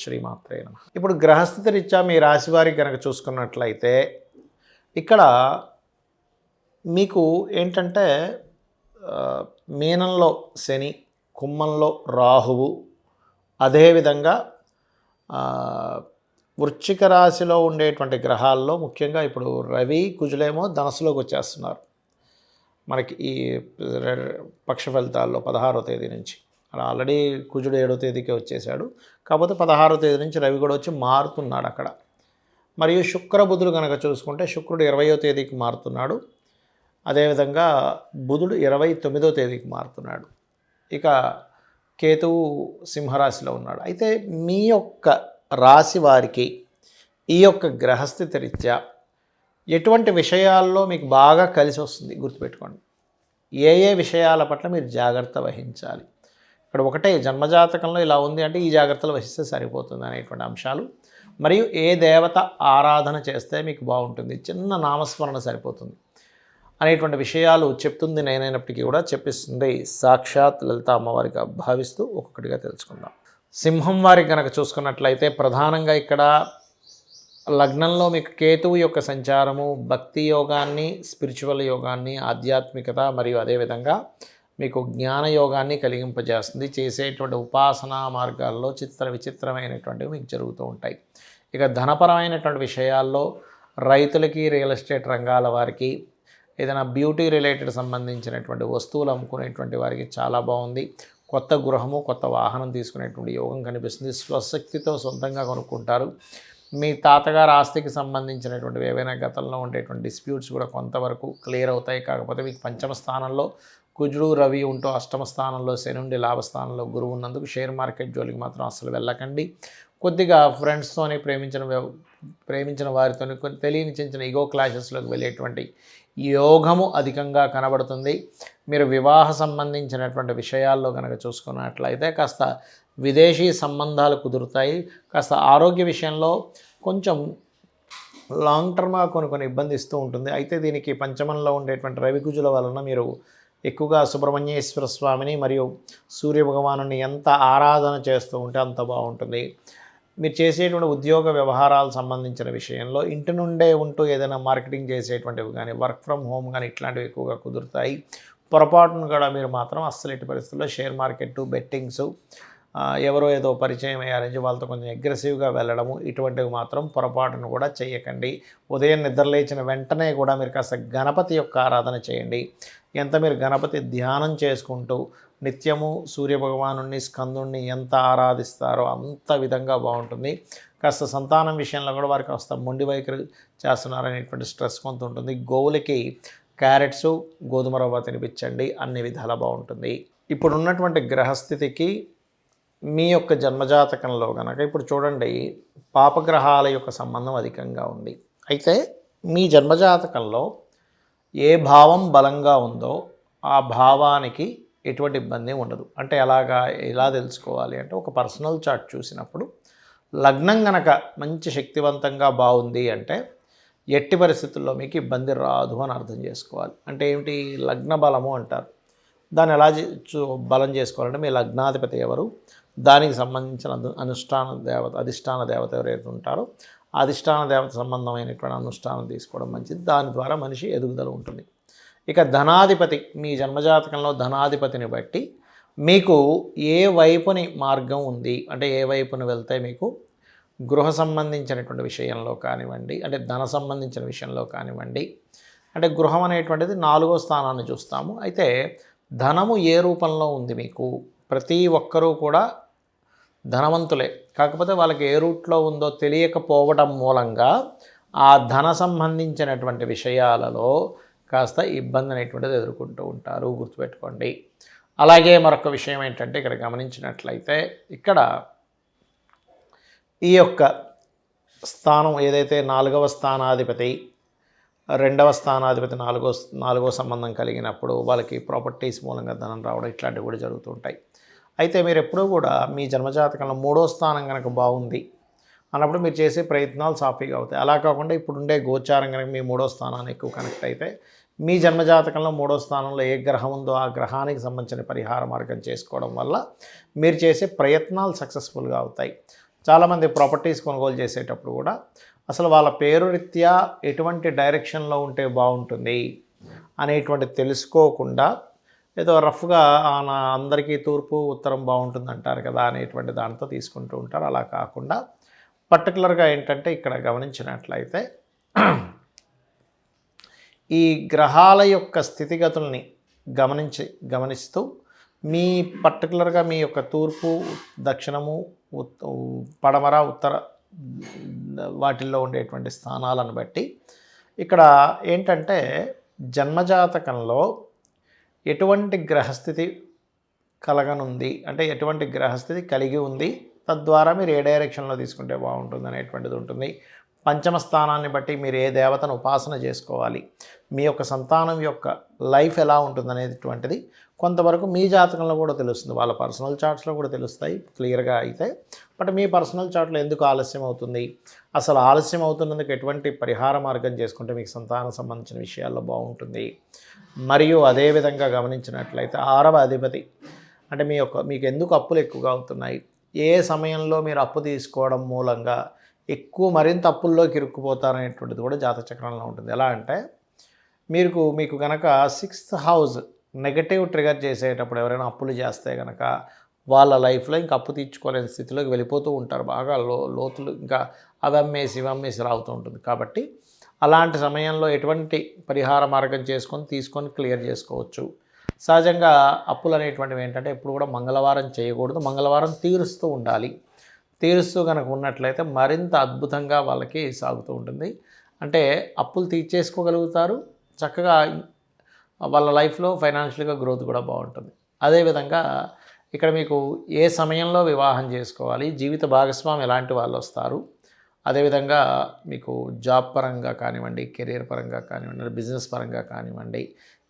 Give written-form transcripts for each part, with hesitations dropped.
శ్రీమాత్రే నమః. ఇప్పుడు గ్రహస్థితి రీత్యా మీ రాశి వారికి కనుక చూసుకున్నట్లయితే ఇక్కడ మీకు ఏంటంటే మీనంలో శని, కుంభంలో రాహువు, అదేవిధంగా వృశ్చిక రాశిలో ఉండేటువంటి గ్రహాల్లో ముఖ్యంగా ఇప్పుడు రవి, కుజులేమో ధనస్సులోకి వచ్చేస్తున్నారు మనకి ఈ పక్ష ఫలితాల్లో 16వ తేదీ నుంచి. అలా ఆల్రెడీ కుజుడు 7వ తేదీకే వచ్చేసాడు, కాకపోతే 16వ తేదీ నుంచి రవి కూడా వచ్చి మారుతున్నాడు అక్కడ. మరియు శుక్ర బుధుడు కనుక చూసుకుంటే శుక్రుడు 20వ తేదీకి మారుతున్నాడు, అదేవిధంగా బుధుడు 29వ తేదీకి మారుతున్నాడు. ఇక కేతువు సింహరాశిలో ఉన్నాడు. అయితే మీ యొక్క రాశి వారికి ఈ యొక్క గ్రహస్థితి రీత్యా ఎటువంటి విషయాల్లో మీకు బాగా కలిసి వస్తుంది గుర్తుపెట్టుకోండి. ఏ ఏ విషయాల పట్ల మీరు జాగ్రత్త వహించాలి. ఇక్కడ ఒకటే జన్మజాతకంలో ఇలా ఉంది అంటే ఈ జాగ్రత్తలు వహిస్తే సరిపోతుంది అనేటువంటి అంశాలు. మరియు ఏ దేవత ఆరాధన చేస్తే మీకు బాగుంటుంది, చిన్న నామస్మరణ సరిపోతుంది అనేటువంటి విషయాలు చెప్తుంది నేనైనప్పటికీ కూడా చెప్పిస్తుంది సాక్షాత్ లలిత అమ్మవారిగా భావిస్తూ ఒక్కొక్కటిగా తెలుసుకుందాం. సింహం వారికి కనుక చూసుకున్నట్లయితే ప్రధానంగా ఇక్కడ లగ్నంలో మీకు కేతువు యొక్క సంచారము భక్తి యోగాన్ని, స్పిరిచువల్ యోగాన్ని, ఆధ్యాత్మికత మరియు అదేవిధంగా మీకు జ్ఞాన యోగాన్ని కలిగింపజేస్తుంది. చేసేటువంటి ఉపాసనా మార్గాల్లో విచిత్రమైనటువంటివి మీకు జరుగుతూ ఉంటాయి. ఇక ధనపరమైనటువంటి విషయాల్లో రైతులకి, రియల్ ఎస్టేట్ రంగాల వారికి, ఏదైనా బ్యూటీ రిలేటెడ్ సంబంధించినటువంటి వస్తువులు అమ్ముకునేటువంటి వారికి చాలా బాగుంది. కొత్త గృహము, కొత్త వాహనం తీసుకునేటువంటి యోగం కనిపిస్తుంది. స్వశక్తితో సొంతంగా కొనుక్కుంటారు. మీ తాతగారు ఆస్తికి సంబంధించినటువంటివి ఏవైనా గతంలో ఉండేటువంటి డిస్ప్యూట్స్ కూడా కొంతవరకు క్లియర్ అవుతాయి. కాకపోతే మీకు పంచమ స్థానంలో కుజుడు, రవి ఉంటూ అష్టమ స్థానంలో శని ఉండి లాభస్థానంలో గురువు ఉన్నందుకు షేర్ మార్కెట్ జోలికి మాత్రం అసలు వెళ్ళకండి. కొద్దిగా ఫ్రెండ్స్తోని ప్రేమించిన వారితో కొన్ని తెలియని చిన్న ఈగో క్లాషెస్లోకి వెళ్ళేటువంటి యోగము అధికంగా కనబడుతుంది. మీరు వివాహ సంబంధించినటువంటి విషయాల్లో కనుక చూసుకున్నట్లయితే కాస్త విదేశీ సంబంధాలు కుదురుతాయి. కాస్త ఆరోగ్య విషయంలో కొంచెం లాంగ్ టర్మ్గా కొన్ని ఇబ్బంది ఇస్తూ ఉంటుంది. అయితే దీనికి పంచమంలో ఉండేటువంటి రవికుజుల వలన మీరు ఎక్కువగా సుబ్రహ్మణ్యేశ్వర స్వామిని మరియు సూర్య భగవాను ఎంత ఆరాధన చేస్తూ ఉంటే అంత బాగుంటుంది. మీరు చేసేటువంటి ఉద్యోగ వ్యవహారాలకు సంబంధించిన విషయంలో ఇంటి నుండే ఉంటూ ఏదైనా మార్కెటింగ్ చేసేటువంటివి కానీ, వర్క్ ఫ్రమ్ హోమ్ కానీ ఇట్లాంటివి ఎక్కువగా కుదురుతాయి. పొరపాటును కూడా మీరు మాత్రం అస్సలు ఎట్టి పరిస్థితుల్లో షేర్ మార్కెట్, బెట్టింగ్స్, ఎవరో ఏదో పరిచయం అయ్యారని వాళ్ళతో కొంచెం అగ్రెసివ్గా వెళ్ళడము ఇటువంటివి మాత్రం పొరపాటును కూడా చేయకండి. ఉదయం నిద్రలేచిన వెంటనే కూడా మీరు కాస్త గణపతి యొక్క ఆరాధన చేయండి. ఎంత మీరు గణపతి ధ్యానం చేసుకుంటూ నిత్యము సూర్యభగవాను, స్కందుణ్ణి ఎంత ఆరాధిస్తారో అంత విధంగా బాగుంటుంది. కాస్త సంతానం విషయంలో కూడా వారికి కాస్త మొండి వైఖరి చేస్తున్నారనేటువంటి స్ట్రెస్ కొంత ఉంటుంది. గోవులకి క్యారెట్స్, గోధుమ రవ్వ తినిపించండి, అన్ని విధాలా బాగుంటుంది. ఇప్పుడు ఉన్నటువంటి గ్రహస్థితికి మీ యొక్క జన్మజాతకంలో కనుక ఇప్పుడు చూడండి పాపగ్రహాల యొక్క సంబంధం అధికంగా ఉంది. అయితే మీ జన్మజాతకంలో ఏ భావం బలంగా ఉందో ఆ భావానికి ఎటువంటి ఇబ్బంది ఉండదు. అంటే ఎలా తెలుసుకోవాలి అంటే ఒక పర్సనల్ చార్ట్ చూసినప్పుడు లగ్నం కనుక మంచి శక్తివంతంగా బాగుంది అంటే ఎట్టి పరిస్థితుల్లో మీకు ఇబ్బంది రాదు అని అర్థం చేసుకోవాలి. అంటే ఏమిటి, లగ్న బలము అంటారు. దాన్ని ఎలా బలం చేసుకోవాలంటే మీ లగ్నాధిపతి ఎవరు, దానికి సంబంధించిన అధిష్టాన దేవత ఎవరైతే ఉంటారో అధిష్టాన దేవత సంబంధమైనటువంటి అనుష్ఠానం తీసుకోవడం మంచిది. దాని ద్వారా మనిషి ఎదుగుదల ఉంటుంది. ఇక ధనాధిపతి, మీ జన్మజాతకంలో ధనాధిపతిని బట్టి మీకు ఏ వైపుని మార్గం ఉంది అంటే ఏ వైపున వెళ్తే మీకు గృహ సంబంధించినటువంటి విషయంలో కానివ్వండి, అంటే ధన సంబంధించిన విషయంలో కానివ్వండి, అంటే గృహం అనేటువంటిది 4వ స్థానాన్ని చూస్తాము. అయితే ధనము ఏ రూపంలో ఉంది మీకు, ప్రతి ఒక్కరూ కూడా ధనవంతులే, కాకపోతే వాళ్ళకి ఏ రూట్లో ఉందో తెలియకపోవడం మూలంగా ఆ ధన సంబంధించినటువంటి విషయాలలో కాస్త ఇబ్బంది అనేటువంటిది ఎదుర్కొంటూ ఉంటారు, గుర్తుపెట్టుకోండి. అలాగే మరొక విషయం ఏంటంటే ఇక్కడ గమనించినట్లయితే ఇక్కడ ఈ యొక్క స్థానం ఏదైతే 4వ స్థానాధిపతి, 2వ స్థానాధిపతి 4వ సంబంధం కలిగినప్పుడు వాళ్ళకి ప్రాపర్టీస్ మూలంగా ధనం రావడం ఇట్లాంటివి కూడా జరుగుతుంటాయి. అయితే మీరు ఎప్పుడూ కూడా మీ జన్మజాతకంలో 3వ స్థానం కనుక బాగుంది అన్నప్పుడు మీరు చేసే ప్రయత్నాలు సాఫీగా అవుతాయి. అలా కాకుండా ఇప్పుడుండే గోచారం కనుక మీ 3వ స్థానాన్ని ఎక్కువ కనెక్ట్ అయితే మీ జన్మజాతకంలో 3వ స్థానంలో ఏ గ్రహం ఉందో ఆ గ్రహానికి సంబంధించిన పరిహార మార్గం చేసుకోవడం వల్ల మీరు చేసే ప్రయత్నాలు సక్సెస్ఫుల్గా అవుతాయి. చాలామంది ప్రాపర్టీస్ కొనుగోలు చేసేటప్పుడు కూడా అసలు వాళ్ళ పేరు రీత్యా ఎటువంటి డైరెక్షన్లో ఉంటే బాగుంటుంది అనేటువంటిది తెలుసుకోకుండా ఏదో రఫ్గా నా అందరికీ తూర్పు ఉత్తరం బాగుంటుంది అంటారు కదా అనేటువంటి దాంతో తీసుకుంటూ ఉంటారు. అలా కాకుండా పర్టికులర్గా ఏంటంటే ఇక్కడ గమనించినట్లయితే ఈ గ్రహాల యొక్క స్థితిగతుల్ని గమనిస్తూ మీ పర్టికులర్గా మీ యొక్క తూర్పు, దక్షిణము, పడమర, ఉత్తర వాటిల్లో ఉండేటువంటి స్థానాలను బట్టి ఇక్కడ ఏంటంటే జన్మజాతకంలో ఎటువంటి గ్రహస్థితి కలగనుంది అంటే ఎటువంటి గ్రహస్థితి కలిగి ఉంది, తద్వారా మీరు ఏ డైరెక్షన్లో తీసుకుంటే బాగుంటుంది అనేటువంటిది ఉంటుంది. పంచమ స్థానాన్ని బట్టి మీరు ఏ దేవతను ఉపాసన చేసుకోవాలి, మీ యొక్క సంతానం యొక్క లైఫ్ ఎలా ఉంటుంది అనేటువంటిది కొంతవరకు మీ జాతకంలో కూడా తెలుస్తుంది. వాళ్ళ పర్సనల్ చార్ట్స్లో కూడా తెలుస్తాయి క్లియర్గా అయితే. బట్ మీ పర్సనల్ చార్ట్లో ఎందుకు ఆలస్యం అవుతుంది, అసలు ఆలస్యం అవుతున్నందుకు ఎటువంటి పరిహార మార్గం చేసుకుంటే మీకు సంతానం సంబంధించిన విషయాల్లో బాగుంటుంది. మరియు అదేవిధంగా గమనించినట్లయితే 6వ అధిపతి అంటే మీకు ఎందుకు అప్పులు ఎక్కువగా అవుతున్నాయి, ఏ సమయంలో మీరు అప్పు తీసుకోవడం మూలంగా మరింత అప్పుల్లోకి ఇరుక్కుపోతారనేటువంటిది కూడా జాతచక్రంలో ఉంటుంది. ఎలా అంటే మీకు కనుక 6th హౌస్ నెగటివ్ ట్రిగర్ చేసేటప్పుడు ఎవరైనా అప్పులు చేస్తే కనుక వాళ్ళ లైఫ్లో ఇంకా అప్పు తీర్చుకోలేని స్థితిలోకి వెళ్ళిపోతూ ఉంటారు. బాగా లోతులు ఇంకా ఇవమ్మేసి రావుతూ ఉంటుంది. కాబట్టి అలాంటి సమయంలో ఎటువంటి పరిహార మార్గం తీసుకొని క్లియర్ చేసుకోవచ్చు. సహజంగా అప్పులు అనేటువంటివి ఏంటంటే ఎప్పుడు కూడా మంగళవారం చేయకూడదు, మంగళవారం తీరుస్తూ ఉండాలి. తీరుస్తూ కనుక ఉన్నట్లయితే మరింత అద్భుతంగా వాళ్ళకి సాగుతూ ఉంటుంది. అంటే అప్పులు తీర్చేసుకోగలుగుతారు, చక్కగా వాళ్ళ లైఫ్లో ఫైనాన్షియల్గా గ్రోత్ కూడా బాగుంటుంది. అదేవిధంగా ఇక్కడ మీకు ఏ సమయంలో వివాహం చేసుకోవాలి, జీవిత భాగస్వామి ఎలాంటి వాళ్ళు వస్తారు, అదేవిధంగా మీకు జాబ్ పరంగా కానివ్వండి, కెరీర్ పరంగా కానివ్వండి, బిజినెస్ పరంగా కానివ్వండి,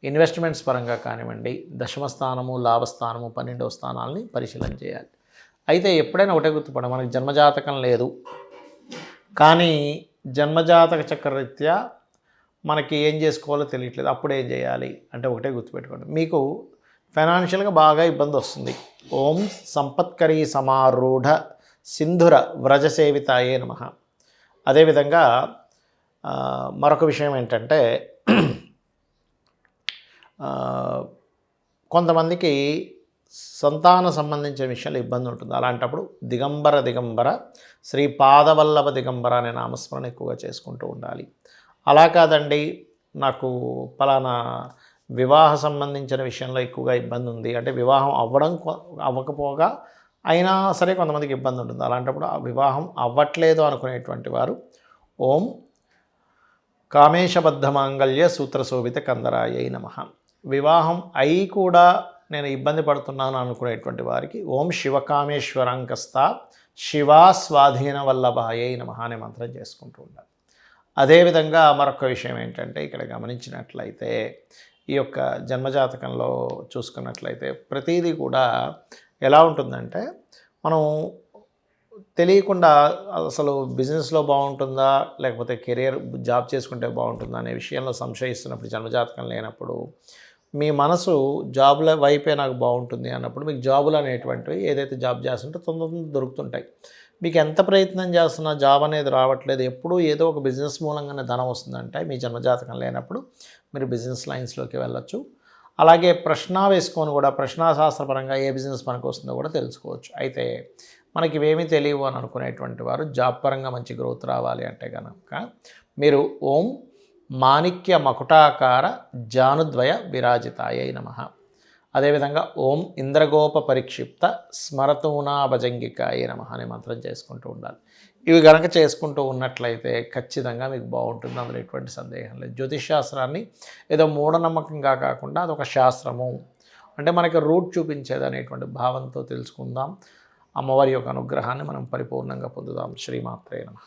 ఇన్వెస్ట్మెంట్స్ పరంగా కానివ్వండి, దశమ స్థానము, లాభస్థానము, 12వ స్థానాలని పరిశీలన చేయాలి. అయితే ఎప్పుడైనా ఒకటే గుర్తుపడ, మనకి జన్మజాతకం లేదు కానీ జన్మజాతక చక్రరీత్యా మనకి ఏం చేసుకోవాలో తెలియట్లేదు, అప్పుడు ఏం చేయాలి అంటే ఒకటే గుర్తుపెట్టుకోండి, మీకు ఫైనాన్షియల్గా బాగా ఇబ్బంది వస్తుంది. ఓం సంపత్కరీ సమారూఢ సింధుర వ్రజసేవితాయే నమః. అదేవిధంగా మరొక విషయం ఏంటంటే కొంతమందికి సంతాన సంబంధించిన విషయాలు ఇబ్బంది ఉంటుంది. అలాంటప్పుడు దిగంబర శ్రీ పాదవల్లభ దిగంబర అనే నామస్మరణ ఎక్కువగా చేసుకుంటూ ఉండాలి. అలా కాదండి నాకు పలానా వివాహ సంబంధించిన విషయంలో ఎక్కువగా ఇబ్బంది ఉంది అంటే వివాహం అవ్వకపోగా అయినా సరే కొంతమందికి ఇబ్బంది ఉంటుంది. అలాంటప్పుడు ఆ వివాహం అవ్వట్లేదు అనుకునేటువంటి వారు ఓం కామేశబద్ధ మాంగళ్య సూత్రశోభిత కందరాయై నమః. వివాహం అయి కూడా నేను ఇబ్బంది పడుతున్నాను అనుకునేటువంటి వారికి ఓం శివకామేశ్వరాంకస్త శివా స్వాధీన వల్లభాయై నమః అనే మంత్రం చేసుకుంటూ ఉండాలి. అదేవిధంగా మరొక విషయం ఏంటంటే ఇక్కడ గమనించినట్లయితే ఈ యొక్క జన్మజాతకంలో చూసుకున్నట్లయితే ప్రతిదీ కూడా ఎలా ఉంటుందంటే మనం తెలియకుండా అసలు బిజినెస్లో బాగుంటుందా లేకపోతే కెరియర్ జాబ్ చేసుకుంటే బాగుంటుందా అనే విషయంలో సంశయిస్తున్నప్పుడు జన్మజాతకం లేనప్పుడు మీ మనసు జాబుల వైపే నాకు బాగుంటుంది అన్నప్పుడు మీకు జాబులు అనేటువంటివి ఏదైతే జాబ్ చేస్తుంటే తొందరగా దొరుకుతుంటాయి. మీకు ఎంత ప్రయత్నం చేస్తున్నా జాబ్ అనేది రావట్లేదు, ఎప్పుడూ ఏదో ఒక బిజినెస్ మూలంగానే ధనం వస్తుందంటే మీ జన్మజాతకం లేనప్పుడు మీరు బిజినెస్ లైన్స్లోకి వెళ్ళొచ్చు. అలాగే ప్రశ్న వేసుకొని కూడా ప్రశ్నాశాస్త్రపరంగా ఏ బిజినెస్ మనకు వస్తుందో కూడా తెలుసుకోవచ్చు. అయితే మనకి ఇవేమీ తెలియవు అని అనుకునేటువంటి వారు జాబ్ పరంగా మంచి గ్రోత్ రావాలి అంటే కనుక మీరు ఓం మాణిక్య మకుటాకార జానుద్వయ విరాజితాయై నమః. అదేవిధంగా ఓం ఇంద్రగోప పరిక్షిప్త స్మరతూనాభజంగికాయ నమః అనే మంత్రం చేసుకుంటూ ఉండాలి. ఇవి కనుక చేసుకుంటూ ఉన్నట్లయితే ఖచ్చితంగా మీకు బాగుంటుంది, అందులో ఎటువంటి సందేహం లేదు. జ్యోతిష్ శాస్త్రాన్ని ఏదో మూఢనమ్మకంగా కాకుండా అదొక శాస్త్రము అంటే మనకి రూట్ చూపించేది అనేటువంటి భావంతో తెలుసుకుందాం. అమ్మవారి యొక్క అనుగ్రహాన్ని మనం పరిపూర్ణంగా పొందుదాం. శ్రీమాత్రే నమః.